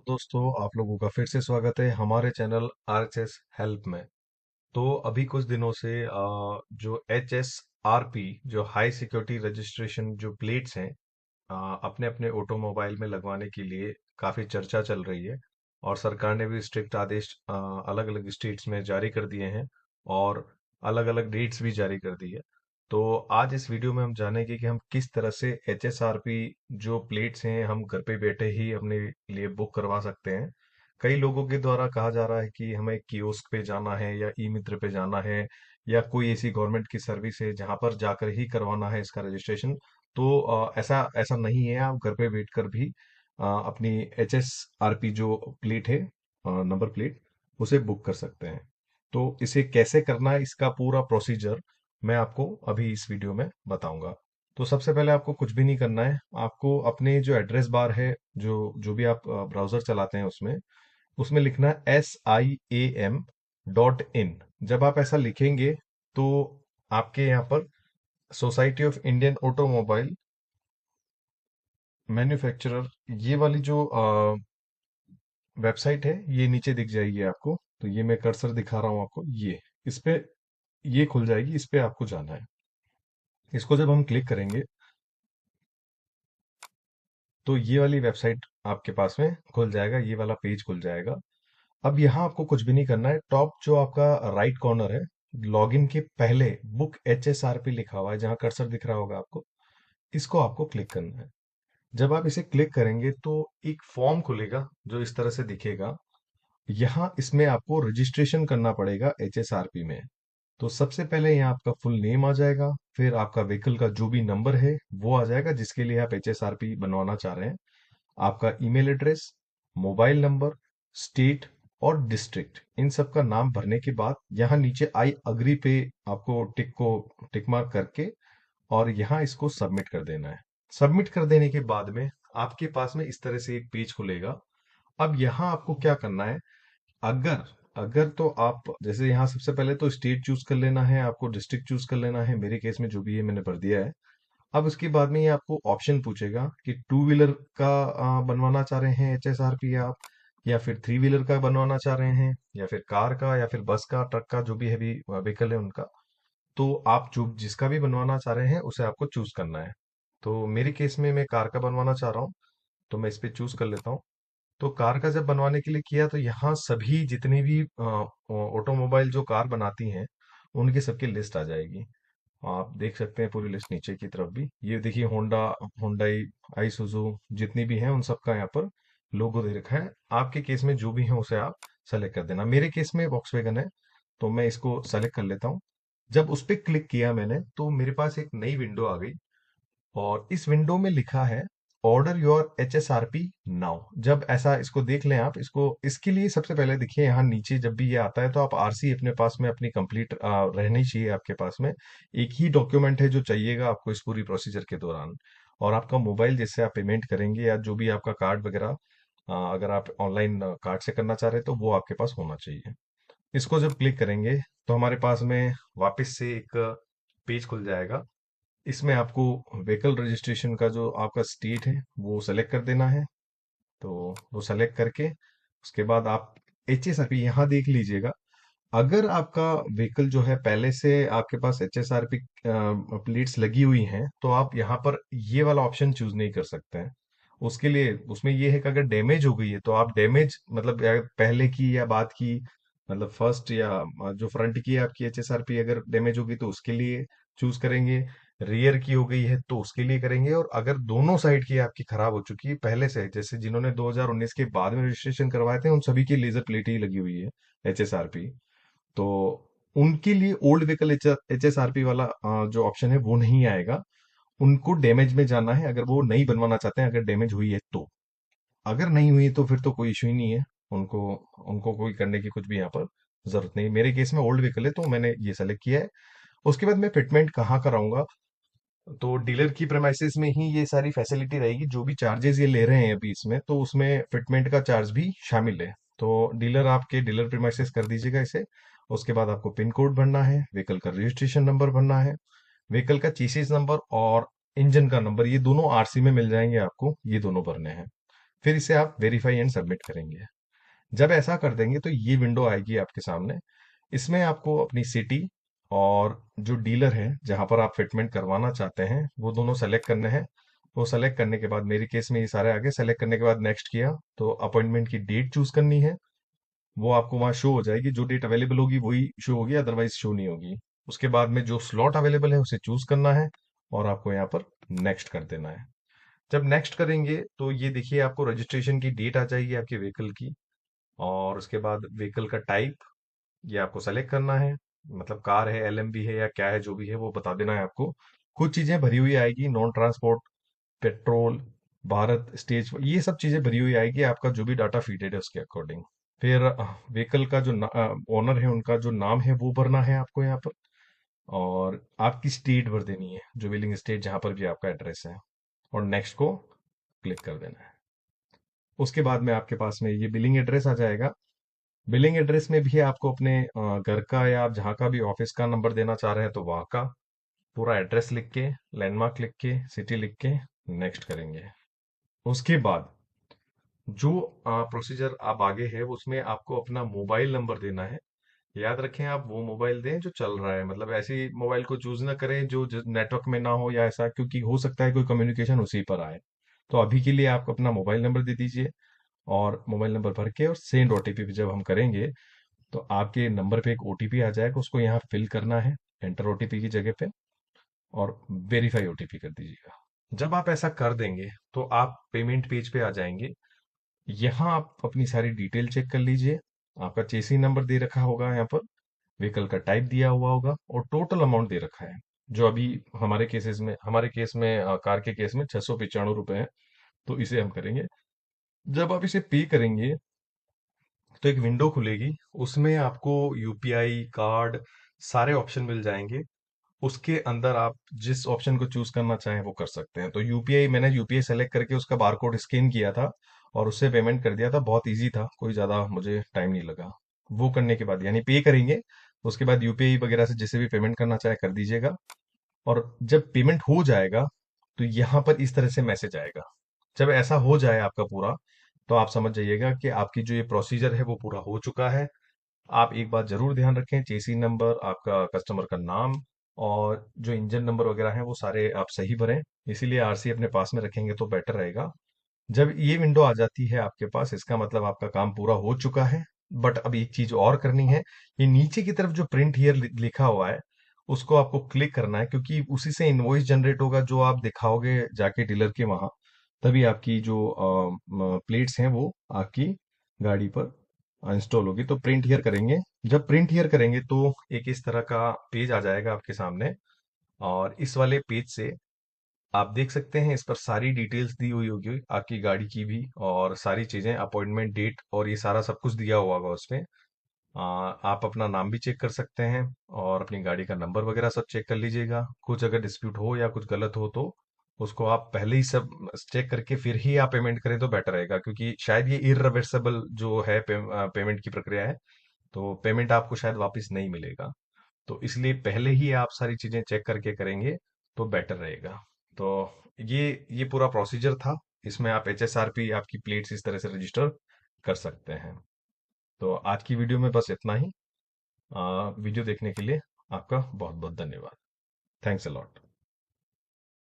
दोस्तों, आप लोगों का फिर से स्वागत है हमारे चैनल आरएचएस हेल्प में। तो अभी कुछ दिनों से जो एचएसआरपी जो हाई सिक्योरिटी रजिस्ट्रेशन जो प्लेट्स हैं अपने अपने ऑटोमोबाइल में लगवाने के लिए काफी चर्चा चल रही है। और सरकार ने भी स्ट्रिक्ट आदेश अलग अलग स्टेट्स में जारी कर दिए हैं और अलग अलग डेट्स भी जारी कर दी है। तो आज इस वीडियो में हम जानेंगे कि हम किस तरह से एचएसआरपी जो प्लेट्स हैं हम घर पे बैठे ही अपने लिए बुक करवा सकते हैं। कई लोगों के द्वारा कहा जा रहा है कि हमें कियोस्क पे जाना है या ई मित्र पे जाना है या कोई ऐसी गवर्नमेंट की सर्विस है जहां पर जाकर ही करवाना है इसका रजिस्ट्रेशन। तो ऐसा ऐसा नहीं है, आप घर पे बैठकर भी अपनी एच एस आर पी जो प्लेट है, नंबर प्लेट, उसे बुक कर सकते हैं। तो इसे कैसे करना है, इसका पूरा प्रोसीजर मैं आपको अभी इस वीडियो में बताऊंगा। तो सबसे पहले आपको कुछ भी नहीं करना है। आपको अपने जो एड्रेस बार है, जो जो भी आप ब्राउजर चलाते हैं उसमें उसमें लिखना है SIAM.in। जब आप ऐसा लिखेंगे तो आपके यहाँ पर society of Indian automobile manufacturer, ये वाली जो वेबसाइट है, ये नीचे दिख जाएगी आपको। तो ये मैं कर्सर दिखा रहा हूँ आपको, ये इस पे ये खुल जाएगी, इस पे आपको जाना है। इसको जब हम क्लिक करेंगे तो ये वाली वेबसाइट आपके पास में खुल जाएगा, ये वाला पेज खुल जाएगा। अब यहाँ आपको कुछ भी नहीं करना है। टॉप जो आपका राइट कॉर्नर है, लॉगिन के पहले बुक HSRP लिखा हुआ है, जहाँ कर्सर दिख रहा होगा आपको, इसको आपको क्लिक करना है। जब आप इसे क्लिक करेंगे तो एक फॉर्म खुलेगा जो इस तरह से दिखेगा। यहाँ इसमें आपको रजिस्ट्रेशन करना पड़ेगा HSRP में। तो सबसे पहले यहाँ आपका फुल नेम आ जाएगा, फिर आपका व्हीकल का जो भी नंबर है वो आ जाएगा जिसके लिए आप HSRP बनवाना चाह रहे हैं, आपका email address, mobile number, state और डिस्ट्रिक्ट, इन सब का नाम भरने के बाद यहाँ नीचे आई अग्री पे आपको टिक मार्क करके और यहाँ इसको सबमिट कर देना है। सबमिट कर देने के बाद में आपके पास में इस तरह से एक पेज खुलेगा। अब यहाँ आपको क्या करना है, अगर अगर तो आप जैसे यहाँ सबसे पहले तो स्टेट चूज कर लेना है, आपको डिस्ट्रिक्ट चूज कर लेना है। मेरे केस में जो भी है मैंने भर दिया है। अब उसके बाद में ये आपको ऑप्शन पूछेगा कि टू व्हीलर का बनवाना चाह रहे हैं HSRP आप, या फिर थ्री व्हीलर का बनवाना चाह रहे हैं, या फिर कार का, या फिर बस का, ट्रक का, जो भी हैवी व्हीकल है उनका। तो आप जो जिसका भी बनवाना चाह रहे हैं उसे आपको चूज करना है। तो मेरे केस में मैं कार का बनवाना चाह रहा हूँ, तो मैं इस पे चूज कर लेता हूँ। तो कार का जब बनवाने के लिए किया तो यहाँ सभी जितनी भी ऑटोमोबाइल जो कार बनाती हैं उनकी सबकी लिस्ट आ जाएगी। आप देख सकते हैं पूरी लिस्ट नीचे की तरफ भी, ये देखिए होंडा, होंडाई, आईसुजु, जितनी भी हैं उन सबका यहाँ पर लोगो दे रखा है। आपके केस में जो भी है उसे आप सेलेक्ट कर देना। मेरे केस में वॉक्सवैगन है, तो मैं इसको सेलेक्ट कर लेता हूँ। जब उस पर क्लिक किया मैंने तो मेरे पास एक नई विंडो आ गई और इस विंडो में लिखा है ऑर्डर योर HSRP नाउ। जब ऐसा इसको देख लें आप, इसको इसके लिए सबसे पहले देखिए यहाँ नीचे जब भी ये आता है तो आप आरसी अपने पास में अपनी कंप्लीट रहनी चाहिए आपके पास में। एक ही डॉक्यूमेंट है जो चाहिएगा आपको इस पूरी प्रोसीजर के दौरान, और आपका मोबाइल जिससे आप पेमेंट करेंगे या जो भी आपका कार्ड वगैरह, अगर आप ऑनलाइन कार्ड से करना चाह रहे हैं तो वो आपके पास होना चाहिए। इसको जब क्लिक करेंगे तो हमारे पास में वापस से एक पेज खुल जाएगा। इसमें आपको व्हीकल रजिस्ट्रेशन का जो आपका स्टेट है वो सेलेक्ट कर देना है। तो वो सेलेक्ट करके उसके बाद आप HSRP यहाँ देख लीजिएगा। अगर आपका व्हीकल जो है पहले से आपके पास HSRP प्लेट्स लगी हुई हैं तो आप यहाँ पर ये वाला ऑप्शन चूज नहीं कर सकते हैं। उसके लिए उसमें ये है कि अगर डैमेज हो गई है तो आप डैमेज मतलब या पहले की या बाद की, मतलब फर्स्ट या जो फ्रंट की है आपकी HSRP अगर डैमेज होगी तो उसके लिए चूज करेंगे। रियर की हो गई है तो उसके लिए करेंगे। और अगर दोनों साइड की आपकी खराब हो चुकी है पहले से, जैसे जिन्होंने 2019 के बाद में रजिस्ट्रेशन करवाए थे उन सभी की लेजर प्लेट ही लगी हुई है HSRP, तो उनके लिए ओल्ड व्हीकल HSRP वाला जो ऑप्शन है वो नहीं आएगा। उनको डैमेज में जाना है अगर वो नहीं बनवाना चाहते हैं, अगर डैमेज हुई है तो। अगर नहीं हुई तो फिर तो कोई इशू ही नहीं है, उनको उनको कोई करने की कुछ भी यहाँ पर जरूरत नहीं। मेरे केस में ओल्ड व्हीकल है तो मैंने ये सेलेक्ट किया है। उसके बाद मैं फिटमेंट कहाँ कराऊंगा, तो डीलर की प्रेमाइसिस में ही ये सारी फैसिलिटी रहेगी। जो भी चार्जेस ये ले रहे हैं अभी इसमें, तो उसमें फिटमेंट का चार्ज भी शामिल है। तो डीलर आपके डीलर प्रेमाइसिस कर दीजिएगा इसे। उसके बाद आपको पिन कोड भरना है, व्हीकल का रजिस्ट्रेशन नंबर भरना है, व्हीकल का चेसिस नंबर और इंजन का नंबर, ये दोनों आरसी में मिल जाएंगे आपको, ये दोनों भरने हैं। फिर इसे आप वेरीफाई एंड सबमिट करेंगे। जब ऐसा कर देंगे तो ये विंडो आएगी आपके सामने। इसमें आपको अपनी सिटी और जो डीलर है जहां पर आप फिटमेंट करवाना चाहते हैं वो दोनों सेलेक्ट करने हैं। वो सेलेक्ट करने के बाद मेरे केस में ये सारे आगे सेलेक्ट करने के बाद नेक्स्ट किया तो अपॉइंटमेंट की डेट चूज करनी है। वो आपको वहां शो हो जाएगी, जो डेट अवेलेबल होगी वही शो होगी, अदरवाइज शो नहीं होगी। उसके बाद में जो स्लॉट अवेलेबल है उसे चूज करना है और आपको यहाँ पर नेक्स्ट कर देना है। जब नेक्स्ट करेंगे तो ये देखिए आपको रजिस्ट्रेशन की डेट आ जाएगी आपके व्हीकल की। और उसके बाद व्हीकल का टाइप ये आपको सेलेक्ट करना है, मतलब कार है, एलएमवी है या क्या है, जो भी है वो बता देना है आपको। कुछ चीजें भरी हुई आएगी, non transport, petrol, Bharat stage, ये सब चीजें भरी हुई आएगी, आपका जो भी डाटा फीडेड है उसके अकॉर्डिंग। फिर व्हीकल का जो ओनर है उनका जो नाम है वो भरना है आपको यहाँ पर। और आपकी स्टेट भर देनी है, जो बिलिंग स्टेट जहां पर भी आपका एड्रेस है। और नेक्स्ट को क्लिक कर देना है। उसके बाद में आपके पास में ये बिलिंग एड्रेस आ जाएगा। बिलिंग एड्रेस में भी आपको अपने घर का या आप जहाँ का भी ऑफिस का नंबर देना चाह रहे हैं तो वहाँ का पूरा एड्रेस लिख के, लैंडमार्क लिख के, सिटी लिख के नेक्स्ट करेंगे। उसके बाद जो प्रोसीजर आप आगे है उसमें आपको अपना मोबाइल नंबर देना है। याद रखें आप वो मोबाइल दें जो चल रहा है, मतलब ऐसी मोबाइल को चूज ना करें जो नेटवर्क में ना हो या ऐसा, क्योंकि हो सकता है कोई कम्युनिकेशन उसी पर आए। तो अभी के लिए आप अपना मोबाइल नंबर दे दीजिए और मोबाइल नंबर भर के और सेंड ओटीपी जब हम करेंगे तो आपके नंबर पे एक ओटीपी आ जाएगा, उसको यहाँ फिल करना है एंटर ओटीपी की जगह पे और वेरीफाई ओटीपी कर दीजिएगा। जब आप ऐसा कर देंगे तो आप पेमेंट पेज पे आ जाएंगे। यहाँ आप अपनी सारी डिटेल चेक कर लीजिए। आपका चेसी नंबर दे रखा होगा यहाँ पर, व्हीकल का टाइप दिया हुआ होगा और टोटल अमाउंट दे रखा है, जो अभी हमारे केस में कार के केस में 695 रुपए है। तो इसे हम करेंगे। जब आप इसे पे करेंगे तो एक विंडो खुलेगी, उसमें आपको यूपीआई कार्ड सारे ऑप्शन मिल जाएंगे। उसके अंदर आप जिस ऑप्शन को चूज करना चाहें वो कर सकते हैं। तो यूपीआई, मैंने यूपीआई सेलेक्ट करके उसका बारकोड स्कैन किया था और उससे पेमेंट कर दिया था। बहुत इजी था, कोई ज्यादा मुझे टाइम नहीं लगा। वो करने के बाद यानी पे करेंगे, उसके बाद यूपीआई वगैरह से जिसे भी पेमेंट करना चाहे कर दीजिएगा। और जब पेमेंट हो जाएगा तो यहाँ पर इस तरह से मैसेज आएगा। जब ऐसा हो जाए आपका पूरा, तो आप समझ जाइएगा कि आपकी जो ये प्रोसीजर है वो पूरा हो चुका है। आप एक बात जरूर ध्यान रखें, चेसी नंबर, आपका कस्टमर का नाम और जो इंजन नंबर वगैरह हैं वो सारे आप सही भरें। इसीलिए आरसी अपने पास में रखेंगे तो बेटर रहेगा। जब ये विंडो आ जाती है आपके पास, इसका मतलब आपका काम पूरा हो चुका है। बट अब एक चीज और करनी है, ये नीचे की तरफ जो प्रिंट हियर लिखा हुआ है उसको आपको क्लिक करना है, क्योंकि उसी से इनवॉइस जनरेट होगा जो आप दिखाओगे जाके डीलर के वहां। तभी आपकी जो प्लेट्स हैं वो आपकी गाड़ी पर इंस्टॉल होगी। तो प्रिंट हियर करेंगे। जब प्रिंट हियर करेंगे तो एक इस तरह का पेज आ जाएगा आपके सामने। और इस वाले पेज से आप देख सकते हैं, इस पर सारी डिटेल्स दी हुई होगी आपकी गाड़ी की भी, और सारी चीजें, अपॉइंटमेंट डेट और ये सारा सब कुछ दिया हुआ होगा उसमें। आप अपना नाम भी चेक कर सकते हैं और अपनी गाड़ी का नंबर वगैरह सब चेक कर लीजिएगा। कुछ अगर डिस्प्यूट हो या कुछ गलत हो तो उसको आप पहले ही सब चेक करके फिर ही आप पेमेंट करें तो बेटर रहेगा, क्योंकि शायद ये इररिवर्सिबल जो है पेमेंट की प्रक्रिया है। तो पेमेंट आपको शायद वापस नहीं मिलेगा। तो इसलिए पहले ही आप सारी चीजें चेक करके करेंगे तो बेटर रहेगा। तो ये पूरा प्रोसीजर था। इसमें आप एचएसआरपी आपकी प्लेट्स इस तरह से रजिस्टर कर सकते हैं। तो आज की वीडियो में बस इतना ही। वीडियो देखने के लिए आपका बहुत बहुत धन्यवाद। Thanks a lot.